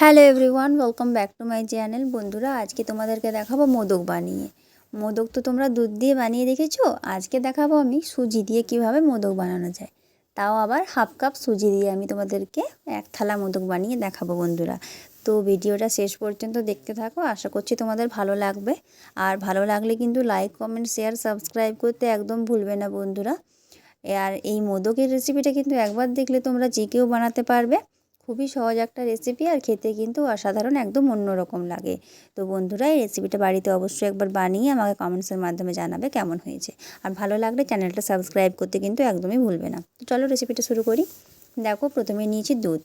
Hello everyone, welcome back to my channel. বন্ধুরা, আজকে তোমাদেরকে দেখাবো মোদক বানিয়ে। মোদক তো তোমরা দুধ দিয়ে বানিয়ে দেখেছো, আজকে দেখাবো আমি সুজি দিয়ে কিভাবে মোদক বানানো যায়। তাও আবার হাফ কাপ সুজি দিয়ে আমি তোমাদেরকে এক থালা মোদক বানিয়ে দেখাবো বন্ধুরা। তো ভিডিওটা শেষ পর্যন্ত দেখতে থাকো, আশা করছি তোমাদের ভালো লাগবে। আর ভালো লাগলে কিন্তু লাইক, কমেন্ট, শেয়ার, সাবস্ক্রাইব করতে একদম ভুলবে না বন্ধুরা। আর এই মোদকের রেসিপিটা কিন্তু একবার দেখলে তোমরা যে কেউ বানাতে পারবে। খুবই সহজ একটা রেসিপি, আর খেতে কিন্তু অসাধারণ, একদম অন্যরকম লাগে। তো বন্ধুরা, এই রেসিপিটা বাড়িতে অবশ্যই একবার বানিয়ে আমাকে কমেন্টসের মাধ্যমে জানাবে কেমন হয়েছে। আর ভালো লাগলে চ্যানেলটা সাবস্ক্রাইব করতে কিন্তু একদমই ভুলবে না। তো চলো রেসিপিটা শুরু করি। দেখো, প্রথমে নিয়েছি দুধ,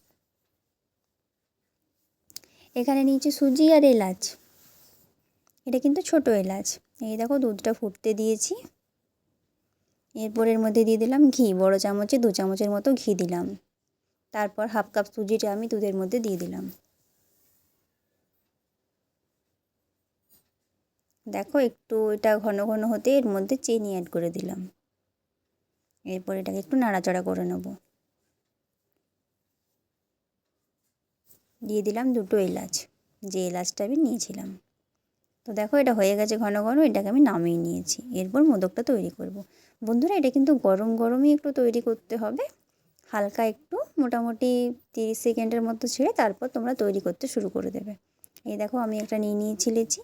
এখানে নিয়েছি সুজি আর এলাচ। এটা কিন্তু ছোট এলাচ। এই দেখো, দুধটা ফুটতে দিয়েছি। এরপর এর মধ্যে দিয়ে দিলাম ঘি, বড় চামচে 2 চামচের মতো ঘি দিলাম। তারপর হাফ কাপ সুজিটা আমি দুধের মধ্যে দিয়ে দিলাম। দেখো, একটু এটা ঘন ঘন হতে এর মধ্যে চিনি অ্যাড করে দিলাম। এরপর এটাকে একটু নাড়াচাড়া করে নেব। দিয়ে দিলাম 2টো এলাচ, যে এলাচটা আমি নিয়েছিলাম। তো দেখো, এটা হয়ে গেছে ঘন ঘন, এটাকে আমি নামিয়ে নিয়েছি। এরপর মোদকটা তৈরি করব। বন্ধুরা, এটা কিন্তু গরম গরমই একটু তৈরি করতে হবে। হালকা একটু মোটামুটি 30 সেকেন্ডের মতো ছেড়ে তারপর তোমরা তৈরি করতে শুরু করে দেবে। এই দেখো, আমি একটা নিয়ে নিয়েছি লেচি।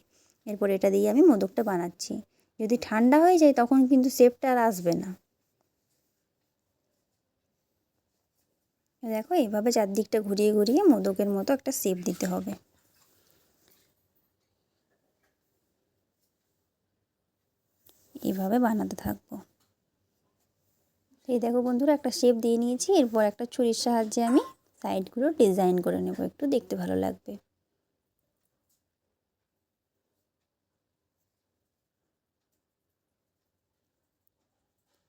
এরপর এটা দিয়ে আমি মোদকটা বানাচ্ছি। যদি ঠান্ডা হয়ে যায় তখন কিন্তু শেপটা আর আসবে না। দেখো, এইভাবে চারদিকটা ঘুরিয়ে ঘুরিয়ে মোদকের মতো একটা শেপ দিতে হবে। এইভাবে বানাতে থাকবো। এই দেখো বন্ধুরা, একটা শেপ দিয়ে নিয়েছি। এরপর একটা ছুরির সাহায্যে আমি সাইডগুলো ডিজাইন করে নেব, একটু দেখতে ভালো লাগবে।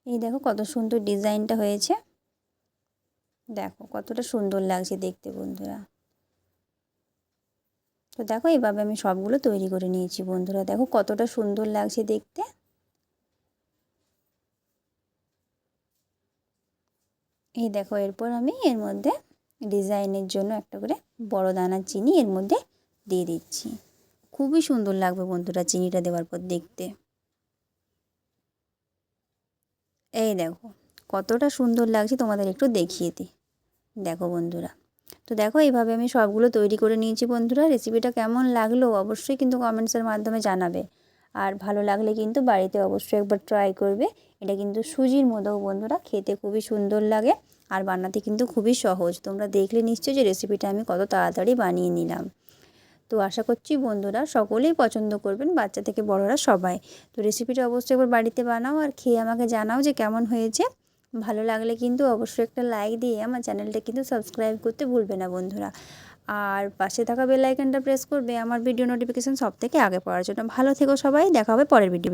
এই দেখো কত সুন্দর ডিজাইনটা হয়েছে। দেখো কতটা সুন্দর লাগছে দেখতে বন্ধুরা। তো দেখো, এইভাবে আমি সবগুলো তৈরি করে নিয়েছি বন্ধুরা। দেখো কতটা সুন্দর লাগছে দেখতে। এই দেখো, এরপর আমি এর মধ্যে ডিজাইনের জন্য একটা করে বড় দানার চিনি এর মধ্যে দিয়ে দিচ্ছি। খুবই সুন্দর লাগবে বন্ধুরা চিনিটা দেওয়ার পর দেখতে। এই দেখো কতটা সুন্দর লাগছে, তোমাদের একটু দেখিয়ে দিই। দেখো বন্ধুরা, তো দেখো এইভাবে আমি সবগুলো তৈরি করে নিয়েছি বন্ধুরা। রেসিপিটা কেমন লাগলো অবশ্যই কিন্তু কমেন্টসের মাধ্যমে জানাবে। আর ভালো লাগলে কিন্তু বাড়িতে অবশ্যই একবার ট্রাই করবে। এটা কিন্তু সুজির মোদক বন্ধুরা, খেতে খুবই সুন্দর লাগে আর বানাতে কিন্তু খুবই সহজ। তোমরা দেখলে নিশ্চয়ই যে রেসিপিটা আমি কত তাড়াতাড়ি বানিয়ে নিলাম। তো আশা করছি বন্ধুরা সকলেই পছন্দ করবেন, বাচ্চা থেকে বড়রা সবাই। তো রেসিপিটা অবশ্যই একবার বাড়িতে বানাও আর খেয়ে আমাকে জানাও যে কেমন হয়েছে। ভালো লাগলে কিন্তু অবশ্যই একটা লাইক দিয়ে আমার চ্যানেলটা কিন্তু সাবস্ক্রাইব করতে ভুলবে না বন্ধুরা। আর পাশে থাকা বেল আইকনটা প্রেস করবে আমার ভিডিও নোটিফিকেশান সব থেকে আগে পাওয়ার জন্য। ভালো থেকো সবাই, দেখা হবে পরের ভিডিও।